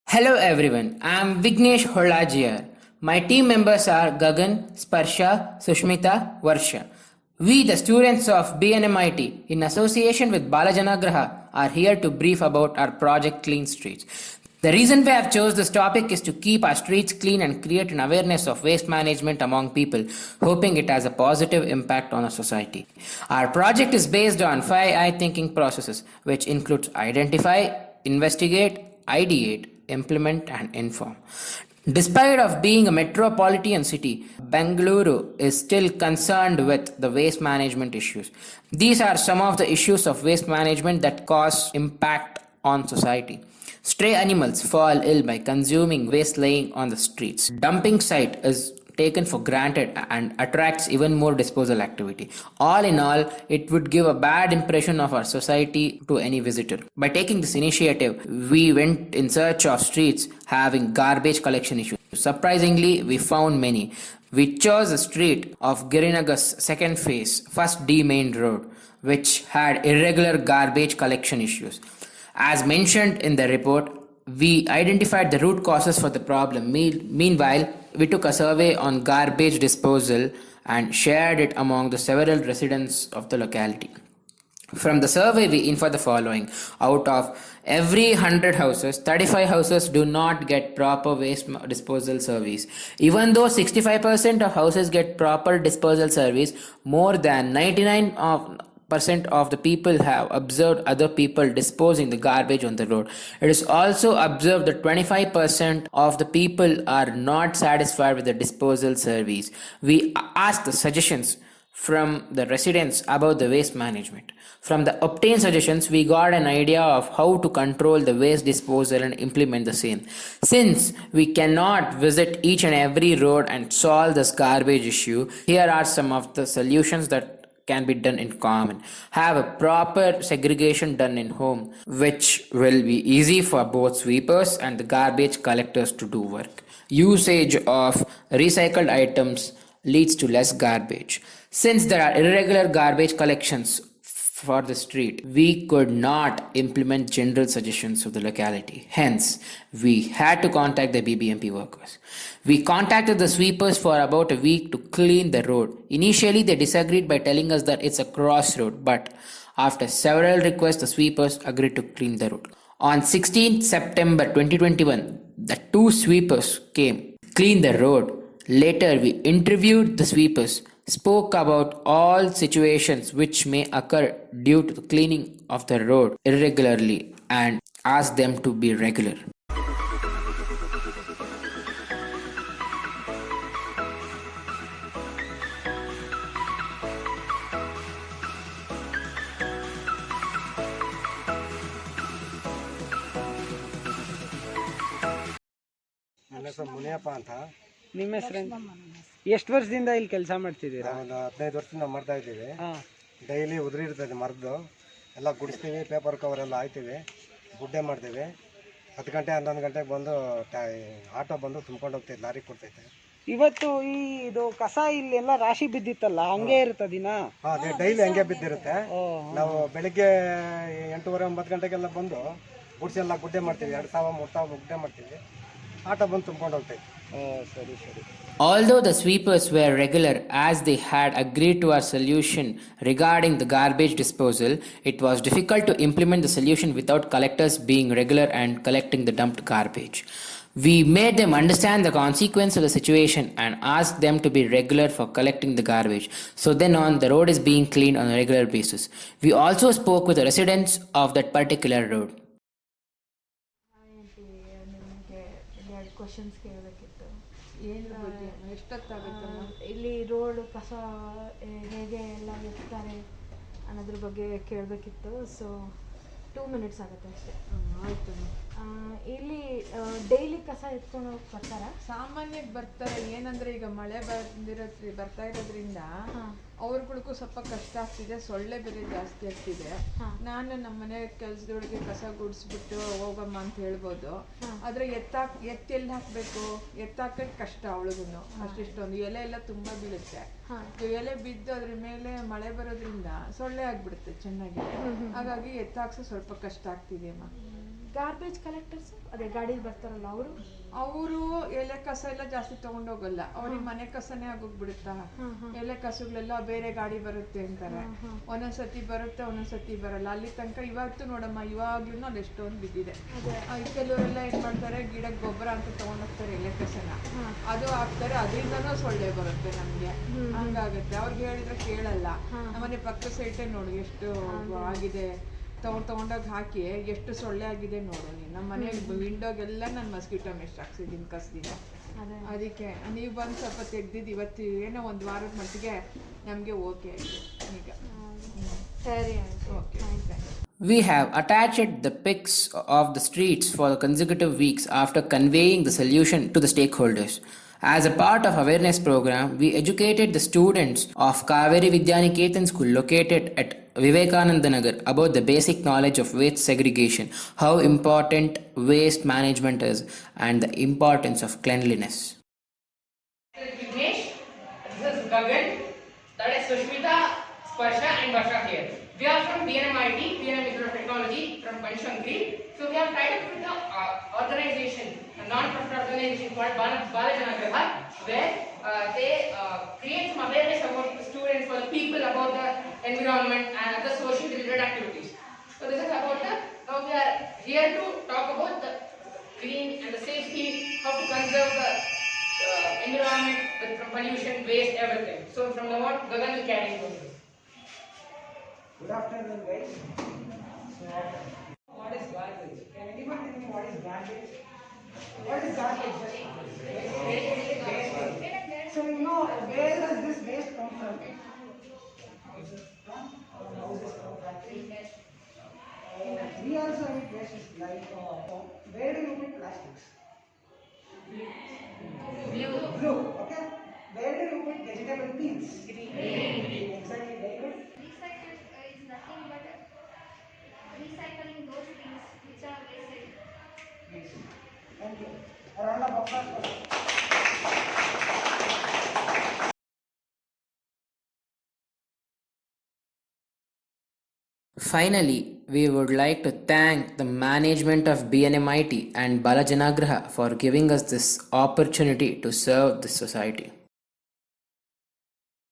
Hello everyone, I am Vignesh Holajiyar. My team members are Gagan, Sparsha, Sushmita, Varsha. We, the students of BNMIT, in association with Balajanagraha, are here to brief about our project Clean Streets. The reason we have chose this topic is to keep our streets clean and create an awareness of waste management among people, hoping it has a positive impact on our society. Our project is based on 5I thinking processes, which includes identify, investigate, ideate, implement and inform. Despite of being a metropolitan city, Bengaluru is still concerned with the waste management issues. These are some of the issues of waste management that cause impact on society. Stray animals fall ill by consuming waste laying on the streets. Dumping site is taken for granted and attracts even more disposal activity. All in all, it would give a bad impression of our society to any visitor. By taking this initiative, we went in search of streets having garbage collection issues. Surprisingly, we found many. We chose the street of Girinagar's second phase, first D main road, which had irregular garbage collection issues. As mentioned in the report, we identified the root causes for the problem. Meanwhile, we took a survey on garbage disposal and shared it among the several residents of the locality. From the survey, we infer the following. Out of every 100 houses, 35 houses do not get proper waste disposal service. Even though 65% of houses get proper disposal service, more than 99% of the people have observed other people disposing the garbage on the road. It is also observed that 25% of the people are not satisfied with the disposal service. We asked the suggestions from the residents about the waste management. From the obtained suggestions, we got an idea of how to control the waste disposal and implement the same. Since we cannot visit each and every road and solve this garbage issue, here are some of the solutions that can be done in common. Have a proper segregation done in home, which will be easy for both sweepers and the garbage collectors to do work. Usage of recycled items leads to less garbage. Since there are irregular garbage collections for the street, we could not implement general suggestions of the locality. Hence, we had to contact the BBMP workers. We contacted the sweepers for about a week to clean the road. Initially, they disagreed by telling us that it's a crossroad, but after several requests, the sweepers agreed to clean the road. On 16th September 2021, the two sweepers came, cleaned the road. Later, we interviewed the sweepers, spoke about all situations which may occur due to the cleaning of the road irregularly, and asked them to be regular. ನನ್ನ ಹೆಸರು ಮುನಿಯಪ್ಪ ಅಂತ. ನಿಮ್ಮ ಹೆಸರು? ಎಷ್ಟು ವರ್ಷದಿಂದ ಇಲ್ಲಿ ಕೆಲಸ ಮಾಡ್ತಿದ್ದೀರಾ? ಒಂದು 15 ವರ್ಷದಿಂದ ಮಾಡ್ತಾ ಇದ್ದೀವಿ. ಡೈಲಿ ಉದುರಿ ಇರ್ತದೆ ಮರದ್ದು ಎಲ್ಲ ಗುಡಿಸ್ತೀವಿ, ಪೇಪರ್ ಕವರ್ ಎಲ್ಲ ಹಾಯ್ತೀವಿ, ಗುಡ್ಡೆ ಮಾಡ್ತೀವಿ. 10 ಗಂಟೆ 11 ಗಂಟೆಗೆ ಬಂದು ಆಟೋ ಬಂದು ತುಂಬ್ಕೊಂಡು ಹೋಗ್ತೈತೆ, ಲಾರಿ ಕೊಡ್ತೈತೆ. ಇವತ್ತು ಇದು ಕಸ ಇಲ್ಲೆಲ್ಲ ರಾಶಿ ಬಿದ್ದಿತ್ತಲ್ಲ, ಹಂಗೆ ಇರುತ್ತೆ ದಿನ? ಅದೇ ಡೈಲಿ ಹಂಗೆ ಬಿದ್ದಿರುತ್ತೆ. ನಾವು ಬೆಳಿಗ್ಗೆ 8:30 9 ಗಂಟೆಗೆಲ್ಲ ಬಂದು ಗುಡಿಸಿ ಎಲ್ಲ ಗುಡ್ಡೆ ಮಾಡ್ತೀವಿ. 2,000 3,000 ಗುಡ್ಡೆ ಮಾಡ್ತೀವಿ. ಆಟೋ ಬಂದು ತುಂಬ್ಕೊಂಡು ಹೋಗ್ತೈತೆ. ಸರಿ ಸರಿ. Although the sweepers were regular as they had agreed to our solution regarding the garbage disposal, it was difficult to implement the solution without collectors being regular and collecting the dumped garbage. We made them understand the consequence of the situation and asked them to be regular for collecting the garbage. So then on, the road is being cleaned on a regular basis. We also spoke with the residents of that particular road. Questions ಕೇಳಬೇಕಿತ್ತು. ಇಲ್ಲಿ road ಕಸ ಹೇಗೆ ಎಲ್ಲ ಎತ್ತಾರೆ ಅನ್ನೋದ್ರ ಬಗ್ಗೆ ಕೇಳಬೇಕಿತ್ತು. So 2 minutes ಆಗುತ್ತೆ ಅಷ್ಟೇ. ಆಯಿತು. ಇಲ್ಲಿ ಡೈಲಿ ಕಸ ಎತ್ಕೊಂಡು ಹೋಗಿ ಬರ್ತಾರಾ? ಸಾಮಾನ್ಯಕ್ಕೆ ಬರ್ತಾರೆ. ಏನಂದರೆ ಈಗ ಮಳೆ ಬರ್ತಾ ಇರೋದ್ರಿಂದ ಅವ್ರಗಳಿಗೂ ಸ್ವಲ್ಪ ಕಷ್ಟ ಆಗ್ತಿದೆ. ಸೊಳ್ಳೆ ಬೇರೆ ಜಾಸ್ತಿ ಆಗ್ತಿದೆ. ನಾನು ನಮ್ಮ ಮನೆ ಕೆಲಸದೊಳಗೆ ಕಸ ಗುಡಿಸ್ಬಿಟ್ಟು ಹೋಗಮ್ಮ ಅಂತ ಹೇಳ್ಬೋದು. ಆದರೆ ಎತ್ತೆಲ್ಲಿ ಹಾಕಬೇಕು, ಎತ್ತಾಕಕ್ಕೆ ಕಷ್ಟ ಅವಳಿಗೂ. ಅಷ್ಟಿಷ್ಟೊಂದು ಎಲೆ ಎಲ್ಲ ತುಂಬ ಬೀಳುತ್ತೆ. ಎಲೆ ಬಿದ್ದು ಅದ್ರ ಮೇಲೆ ಮಳೆ ಬರೋದ್ರಿಂದ ಸೊಳ್ಳೆ ಆಗಿಬಿಡುತ್ತೆ ಚೆನ್ನಾಗಿ. ಹಾಗಾಗಿ ಎತ್ತಾಕ್ಸೋ ಸ್ವಲ್ಪ ಕಷ್ಟ ಆಗ್ತಿದೆ ಅಮ್ಮ. ಗಾರ್ಬೇಜ್ ಕಲೆಕ್ಟರ್ಸ್ ಅದೇ ಗಾಡೀಲಿ ಬರ್ತಾರಲ್ಲ ಅವರು ಅವರು ಎಲೆ ಕಸ ಎಲ್ಲ ಜಾಸ್ತಿ ತಗೊಂಡೋಗಲ್ಲ, ಅವ್ರಿಗೆ ಮನೆ ಕಸನೇ ಆಗೋಗ್ಬಿಡುತ್ತಾ. ಎಲೆ ಕಸಗಳೆಲ್ಲ ಬೇರೆ ಗಾಡಿ ಬರುತ್ತೆ ಅಂತಾರೆ, ಒಂದೊಂದ್ಸತಿ ಬರುತ್ತೆ ಒಂದೊಂದ್ಸತಿ ಬರಲ್ಲ. ಅಲ್ಲಿ ತನಕ ಇವತ್ತು ನೋಡಮ್ಮ, ಇವಾಗ್ಲೂ ಅಲ್ಲಿ ಎಷ್ಟೊಂದು ಬಿದ್ದಿದೆ. ಕೆಲವರೆಲ್ಲ ಏನ್ ಮಾಡ್ತಾರೆ, ಗಿಡಕ್ಕೆ ಗೊಬ್ಬರ ಅಂತ ತಗೊಂಡೋಗ್ತಾರೆ ಎಲೆ ಕಸನ, ಅದು ಹಾಕ್ತಾರೆ, ಅದರಿಂದನೂ ಸೊಳ್ಳೆ ಬರುತ್ತೆ ನಮ್ಗೆ. ಹಂಗಾಗುತ್ತೆ. ಅವ್ರಿಗೆ ಹೇಳಿದ್ರೆ ಕೇಳಲ್ಲ. ನಮ್ಮನೆ ಪಕ್ಕ ಸೈಟೇ ನೋಡು ಎಷ್ಟು ಆಗಿದೆ, ತಗೊಂಡೋಗಿ ಹಾಕಿ ಎಷ್ಟು ಸೊಳ್ಳೆ ಆಗಿದೆ ನೋಡು ನೀನು. ನಮ್ಮ ಮನೆ ವಿಂಡೋಗೆಲ್ಲ ನಾನು ಮಸ್ಕಿಟೋ ಮೆಶ್ ಹಾಕ್ಸಿದ್ದೀನಿ ಕಸದಿಂದ. ಅದಕ್ಕೆ ನೀವು ಬಂದು ಸ್ವಲ್ಪ ತೆಗ್ದಿದ್ದು ಇವತ್ತು ಏನೋ ಒಂದು ವಾರದ ಮಟ್ಟಿಗೆ ನಮಗೆ ಓಕೆ ಆಗಿದೆ ಈಗ. ಸರಿ, okay. We have attached the pics of the streets for the consecutive weeks after conveying the solution to the stakeholders. As a part of awareness program, we educated the students of Kaveri Vidyaniketan School located at Vivekananda Nagar about the basic knowledge of waste segregation, how important waste management is, and the importance of cleanliness. Vignesh, this is Gagan, that is Sushmita, Sparsha and Varsha here. We are from BNMIT, BNM Institute of Technology from Panshankri. So we have tied up with the organization, a non-profit organization called Balajanagraha, where they create some awareness about the students, for the people, about the environment and other social related activities. So this is about now we are here to talk about the green and the safety, how to conserve the environment from pollution, waste, everything. So from now on, Gagan will carry on. Good afternoon, guys. So, what is garbage? Can anyone tell me what is garbage? What is garbage? Waste. So, you know, where does this waste come from? Houses come from. We also eat waste, like, where do you put plastics? Blue. Okay. Where do you put vegetable peels? Green. Exactly. Very good. Recycle is nothing but recycling those things which are wasted. Thank you. A round of applause for that. Finally, we would like to thank the management of BNMIT and Balajanagraha for giving us this opportunity to serve this society.